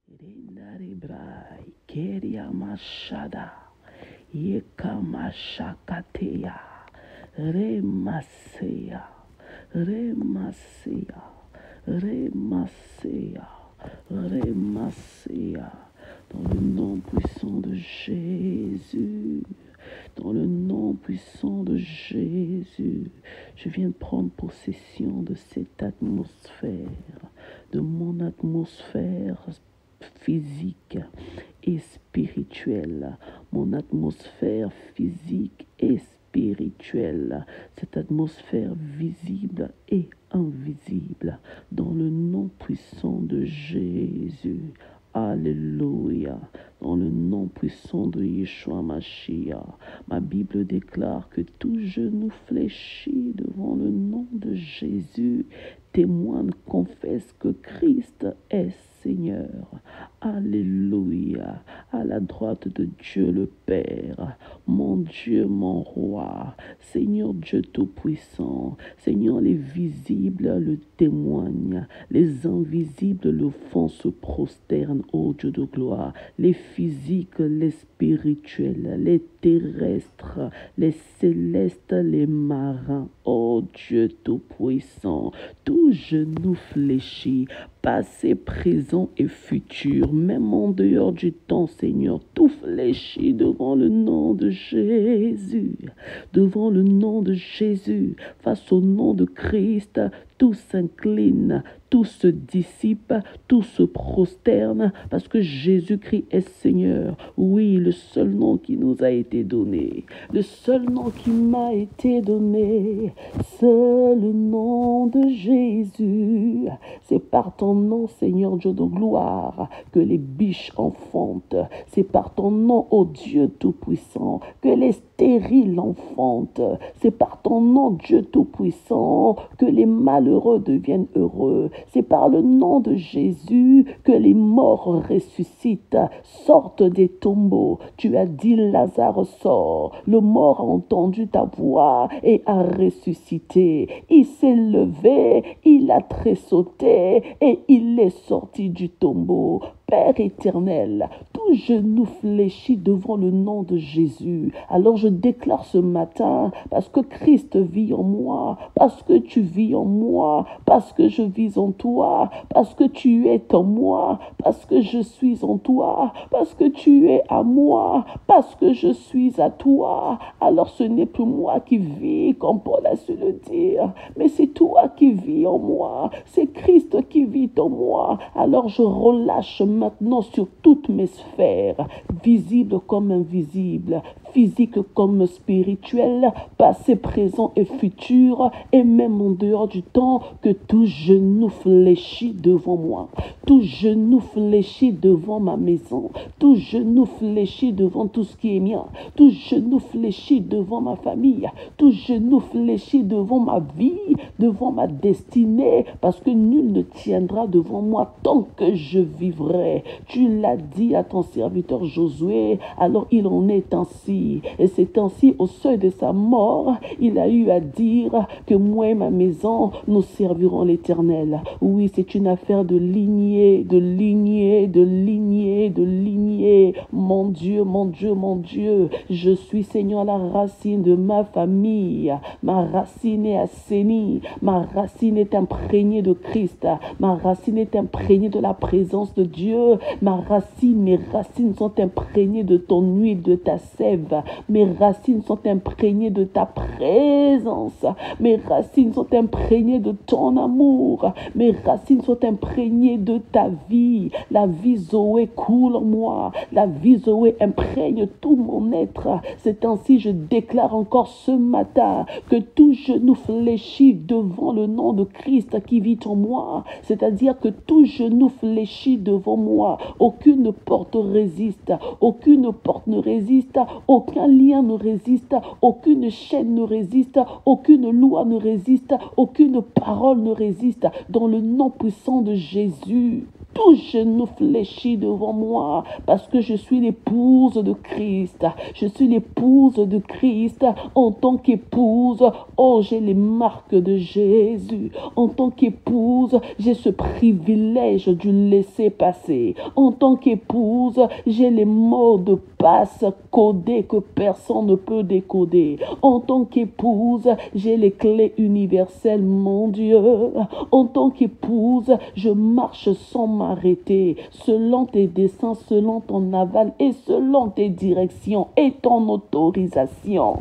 Rindaribrai, Keria Mashada, Yekamashakatea, Remasia, Remasia, Remasia, Remasia, dans le nom puissant de Jésus. Dans le nom puissant de Jésus, je viens de prendre possession de cette atmosphère, de mon atmosphère physique et spirituelle, mon atmosphère physique et spirituelle, cette atmosphère visible et invisible, dans le nom puissant de Jésus. Alléluia. Dans le nom puissant de Yeshua Mashiach, ma Bible déclare que tout genou fléchit devant le nom de Jésus, témoigne, confesse que Christ est Seigneur. Alléluia. À la droite de Dieu le Père, mon Dieu, mon roi, Seigneur Dieu Tout-Puissant, Seigneur, les visibles le témoignent, les invisibles le font, se prosternent, ô Dieu de gloire, les physiques, les spirituels, les terrestres, les célestes, les marins, ô Dieu Tout-Puissant, tout genou fléchi, passé, présent et futur, même en dehors du temps, Seigneur, tout fléchit devant le nom de Jésus, devant le nom de Jésus, face au nom de Christ, tout s'incline, tout se dissipe, tout se prosterne, parce que Jésus-Christ est Seigneur. Oui, le seul nom qui nous a été donné, le seul nom qui m'a été donné, c'est le nom de Jésus. C'est par ton nom, Seigneur Dieu de gloire, que les biches enfantent. C'est par ton nom, ô Dieu Tout-Puissant, que les stériles enfantent. C'est par ton nom, Dieu Tout-Puissant, que les malheureux deviennent heureux. C'est par le nom de Jésus que les morts ressuscitent, sortent des tombeaux. Tu as dit, Lazare sort. Le mort a entendu ta voix et a ressuscité. Il s'est levé, il a tressauté et il est sorti du tombeau. Père éternel, tout genou fléchit devant le nom de Jésus. Alors je déclare ce matin, parce que Christ vit en moi, parce que tu vis en moi, parce que je vis en toi, parce que tu es en moi, parce que je suis en toi, parce que tu es à moi, parce que je suis à toi. Alors ce n'est plus moi qui vis, comme Paul a su le dire, mais c'est toi qui vis en moi, c'est Christ qui vit en moi. Alors je relâche maintenant sur toutes mes sphères, visibles comme invisibles, physique comme spirituel, passé, présent et futur, et même en dehors du temps, que tout genou fléchit devant moi, tout genou fléchit devant ma maison, tout genou fléchit devant tout ce qui est mien, tout genou fléchit devant ma famille, tout genou fléchit devant ma vie, devant ma destinée, parce que nul ne tiendra devant moi tant que je vivrai. Tu l'as dit à ton serviteur Josué, alors il en est ainsi. Et c'est ainsi, au seuil de sa mort, il a eu à dire que moi et ma maison, nous servirons l'Éternel. Oui, c'est une affaire de lignée, de lignée, de lignée, de lignée. Mon Dieu, mon Dieu, mon Dieu, je suis, Seigneur, la racine de ma famille. Ma racine est assainie, ma racine est imprégnée de Christ, ma racine est imprégnée de la présence de Dieu. Ma racine, mes racines sont imprégnées de ton huile, de ta sève. Mes racines sont imprégnées de ta présence. Mes racines sont imprégnées de ton amour. Mes racines sont imprégnées de ta vie. La vie Zoé coule en moi. La vie Zoé imprègne tout mon être. C'est ainsi, je déclare encore ce matin que tout genou fléchit devant le nom de Christ qui vit en moi. C'est-à-dire que tout genou fléchit devant moi. Aucune porte résiste, aucune porte ne résiste, aucun lien ne résiste, aucune chaîne ne résiste, aucune loi ne résiste, aucune parole ne résiste. Dans le nom puissant de Jésus, tout genou fléchit devant moi, parce que je suis l'épouse de Christ. Je suis l'épouse de Christ. En tant qu'épouse, oh, j'ai les marques de Jésus. En tant qu'épouse, j'ai ce privilège du laisser passer. En tant qu'épouse, j'ai les mots de passe codés que personne ne peut décoder. En tant qu'épouse, j'ai les clés universelles, mon Dieu. En tant qu'épouse, je marche sans m'arrêter, selon tes desseins, selon ton aval et selon tes directions et ton autorisation.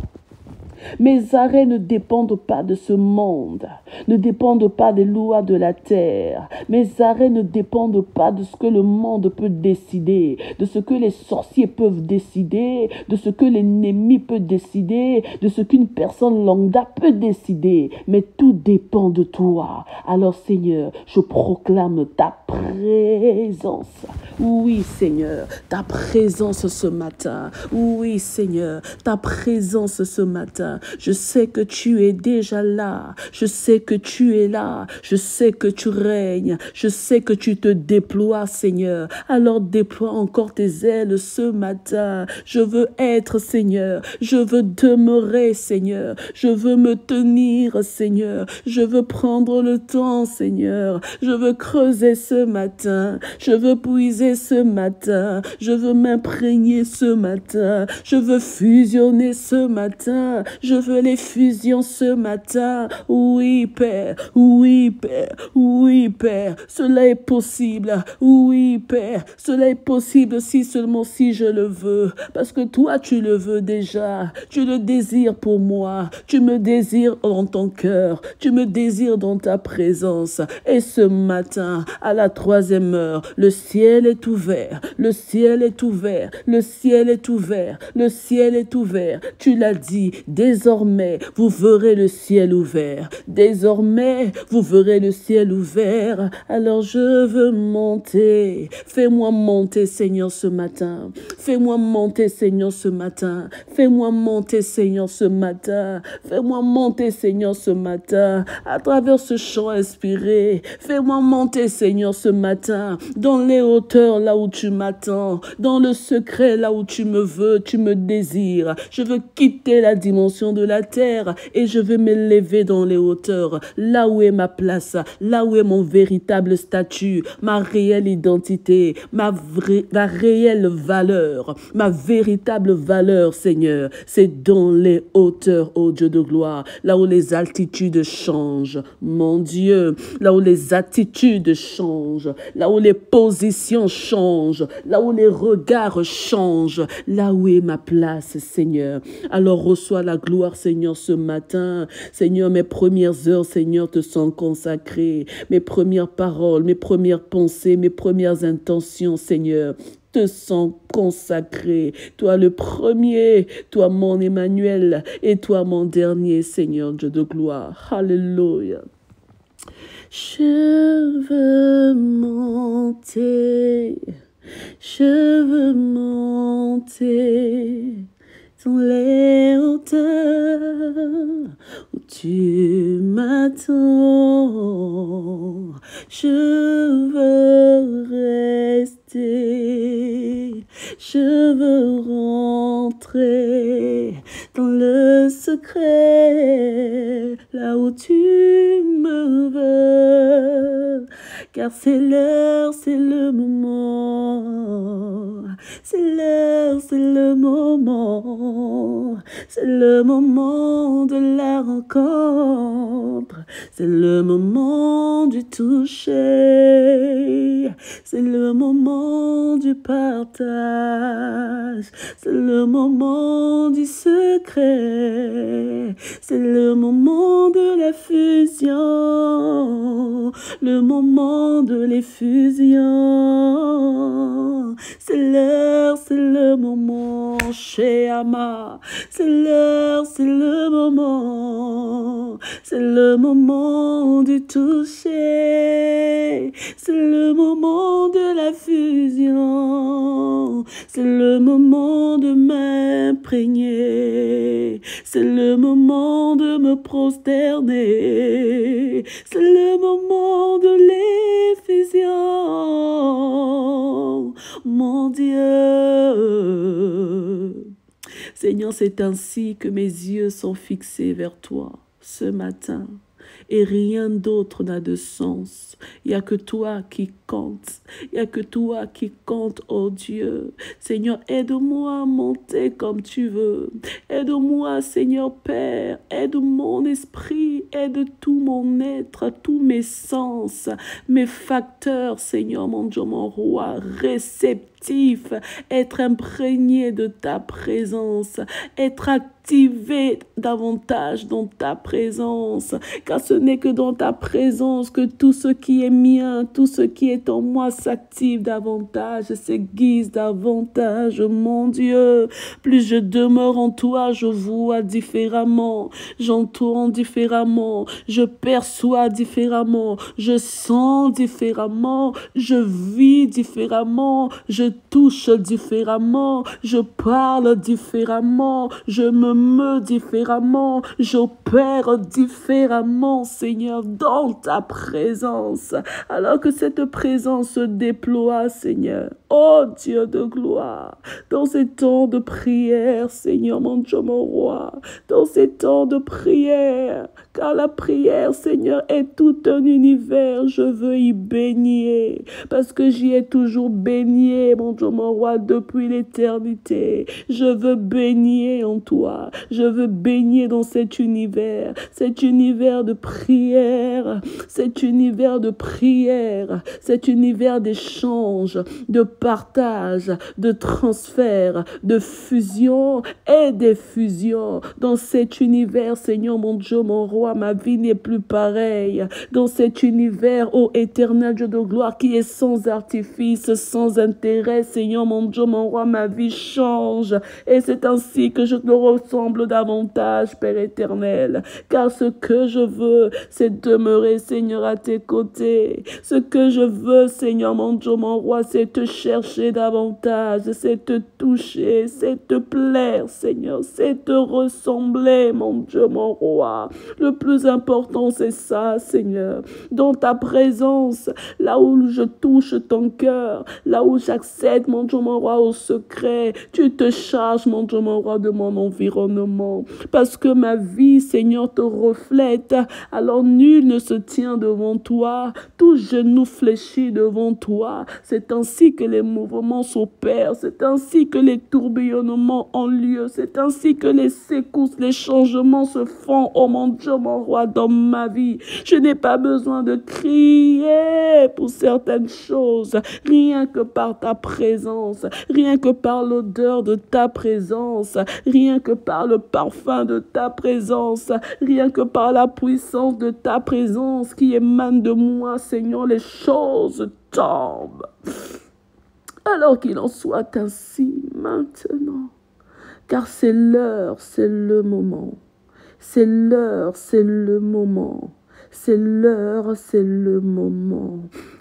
Mes arrêts ne dépendent pas de ce monde, ne dépendent pas des lois de la terre. Mes arrêts ne dépendent pas de ce que le monde peut décider, de ce que les sorciers peuvent décider, de ce que l'ennemi peut décider, de ce qu'une personne lambda peut décider. Mais tout dépend de toi. Alors Seigneur, je proclame ta présence. Oui Seigneur, ta présence ce matin. Oui Seigneur, ta présence ce matin. Je sais que tu es déjà là. Je sais que tu es là. Je sais que tu règnes. Je sais que tu te déploies, Seigneur. Alors déploie encore tes ailes ce matin. Je veux être, Seigneur. Je veux demeurer, Seigneur. Je veux me tenir, Seigneur. Je veux prendre le temps, Seigneur. Je veux creuser ce matin. Je veux puiser ce matin. Je veux m'imprégner ce matin. Je veux fusionner ce matin. Je veux les fusions ce matin. Oui, Père. Oui, Père. Oui, Père. Cela est possible. Oui, Père. Cela est possible si seulement si je le veux. Parce que toi, tu le veux déjà. Tu le désires pour moi. Tu me désires dans ton cœur. Tu me désires dans ta présence. Et ce matin, à la 3e heure, le ciel est ouvert. Le ciel est ouvert. Le ciel est ouvert. Le ciel est ouvert. Tu l'as dit. Désormais, vous verrez le ciel ouvert. Désormais, vous verrez le ciel ouvert. Alors je veux monter. Fais-moi monter, Seigneur, ce matin. Fais-moi monter, Seigneur, ce matin. Fais-moi monter, Seigneur, ce matin. Fais-moi monter, Seigneur, ce matin. À travers ce chant inspiré. Fais-moi monter, Seigneur, ce matin. Dans les hauteurs, là où tu m'attends. Dans le secret, là où tu me veux, tu me désires. Je veux quitter la dimension de la terre et je veux m'élever dans les hauteurs, là où est ma place, là où est mon véritable statut, ma réelle identité, ma réelle valeur, ma véritable valeur, Seigneur. C'est dans les hauteurs, ô Dieu de gloire, là où les altitudes changent, mon Dieu, là où les attitudes changent, là où les positions changent, là où les regards changent, là où est ma place, Seigneur. Alors reçois la gloire, Seigneur, ce matin. Seigneur, mes premières heures, Seigneur, te sont consacrées. Mes premières paroles, mes premières pensées, mes premières intentions, Seigneur, te sont consacrées. Toi le premier, toi mon Emmanuel, et toi mon dernier, Seigneur, Dieu de gloire. Alléluia. Je veux monter, je veux monter dans les hauteurs où tu m'attends. Je veux rester, je veux rentrer dans le secret, là où tu me veux. Car c'est l'heure, c'est le moment. C'est l'heure, c'est le moment. C'est le moment de la rencontre. C'est le moment du toucher. C'est le moment du partage. C'est le moment du secret. C'est le moment de la fusion. Le moment de l'effusion. C'est l'heure, c'est le moment. Sheama. C'est l'heure, c'est le moment du toucher, c'est le moment de la fusion, c'est le moment de m'imprégner, c'est le moment de me prosterner, c'est le moment de l'effusion, mon Dieu. Seigneur, c'est ainsi que mes yeux sont fixés vers toi ce matin. Et rien d'autre n'a de sens. Il n'y a que toi qui compte. Il n'y a que toi qui compte, oh Dieu. Seigneur, aide-moi à monter comme tu veux. Aide-moi, Seigneur Père. Aide mon esprit. Aide tout mon être, tous mes sens, mes facteurs, Seigneur, mon Dieu, mon roi, réceptifs. Être imprégné de ta présence. Être activé davantage dans ta présence. Car ce n'est que dans ta présence que tout ce qui est mien, tout ce qui est en moi s'active davantage, s'aiguise davantage, mon Dieu. Plus je demeure en toi, je vois différemment, j'entends différemment, je perçois différemment, je sens différemment, je vis différemment, je touche différemment, je parle différemment, je me meus différemment, j'opère différemment, Seigneur, dans ta présence. Alors que cette présence se déploie, Seigneur, oh Dieu de gloire, dans ces temps de prière, Seigneur, mon Dieu, mon roi, dans ces temps de prière, car la prière, Seigneur, est tout un univers, je veux y baigner, parce que j'y ai toujours baigné, mon Dieu, mon roi, depuis l'éternité. Je veux baigner en toi, je veux baigner dans cet univers de prière, cet univers de prière, cet univers d'échange, de partage, de transfert, de fusion et d'effusion. Dans cet univers, Seigneur, mon Dieu, mon roi, ma vie n'est plus pareille. Dans cet univers, ô éternel Dieu de gloire, qui est sans artifice, sans intérêt, Seigneur, mon Dieu, mon roi, ma vie change. Et c'est ainsi que je te ressemble davantage, Père éternel. Car ce que je veux, c'est demeurer, Seigneur, à tes côtés. Ce que je veux, Seigneur, mon Dieu, mon roi, c'est te chercher davantage, c'est te toucher, c'est te plaire, Seigneur, c'est te ressembler, mon Dieu, mon roi. Le plus important, c'est ça, Seigneur. Dans ta présence, là où je touche ton cœur, là où j'accède, mon Dieu, mon roi, au secret, tu te charges, mon Dieu, mon roi, de mon environnement. Parce que ma vie, Seigneur, te reflète. Alors nul ne se tient devant toi, tout genou fléchit devant toi. C'est ainsi que les mouvements s'opèrent, c'est ainsi que les tourbillonnements ont lieu, c'est ainsi que les secousses, les changements se font, oh mon Dieu, mon roi, dans ma vie. Je n'ai pas besoin de crier pour certaines choses, rien que par ta présence, rien que par l'odeur de ta présence, rien que par le parfum de ta présence, rien que par la puissance de ta présence qui émane de moi, Seigneur, les choses tombent. Alors qu'il en soit ainsi maintenant, car c'est l'heure, c'est le moment, c'est l'heure, c'est le moment, c'est l'heure, c'est le moment.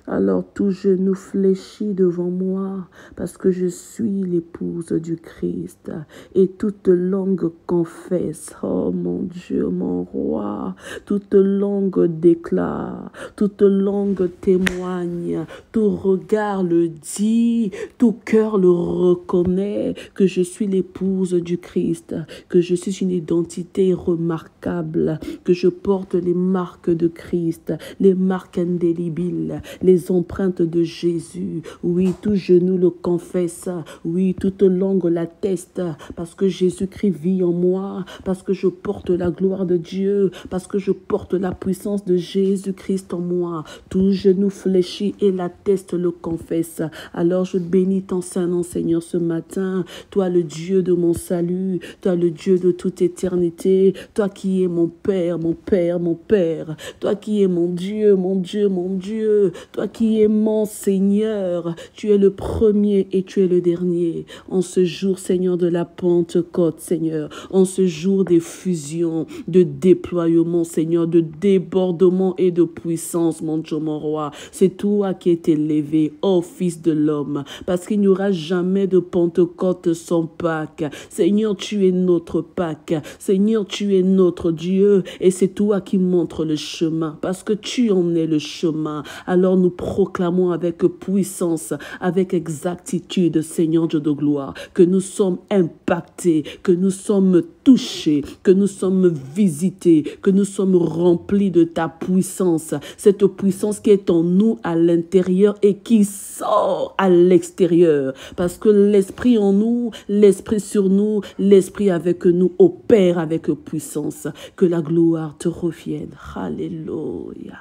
Alors tout genou fléchit devant moi, parce que je suis l'épouse du Christ. Et toute langue confesse, oh mon Dieu, mon roi, toute langue déclare, toute langue témoigne, tout regard le dit, tout cœur le reconnaît, que je suis l'épouse du Christ, que je suis une identité remarquable, que je porte les marques de Christ, les marques indélébiles, les empreintes de Jésus. Oui, tout genou le confesse. Oui, toute langue l'atteste. Parce que Jésus-Christ vit en moi. Parce que je porte la gloire de Dieu. Parce que je porte la puissance de Jésus-Christ en moi. Tout genou fléchit et l'atteste le confesse. Alors je bénis ton Saint-Nom, Seigneur, ce matin. Toi, le Dieu de mon salut. Toi, le Dieu de toute éternité. Toi qui es mon Père, mon Père, mon Père. Toi qui es mon Dieu, mon Dieu, mon Dieu. Toi toi qui es mon Seigneur, tu es le premier et tu es le dernier. En ce jour, Seigneur, de la Pentecôte, Seigneur, en ce jour des fusions, de déploiement, Seigneur, de débordement et de puissance, mon Dieu, mon roi. C'est toi qui es élevé, ô Fils de l'homme, parce qu'il n'y aura jamais de Pentecôte sans Pâques. Seigneur, tu es notre Pâques. Seigneur, tu es notre Dieu et c'est toi qui montres le chemin parce que tu en es le chemin. Alors nous proclamons avec puissance, avec exactitude, Seigneur Dieu de gloire, que nous sommes impactés, que nous sommes touchés, que nous sommes visités, que nous sommes remplis de ta puissance. Cette puissance qui est en nous à l'intérieur et qui sort à l'extérieur. Parce que l'Esprit en nous, l'Esprit sur nous, l'Esprit avec nous opère avec puissance. Que la gloire te revienne. Alléluia.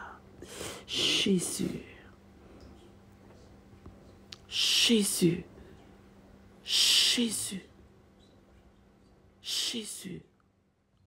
Jésus. Jésus. Jésus. Jésus.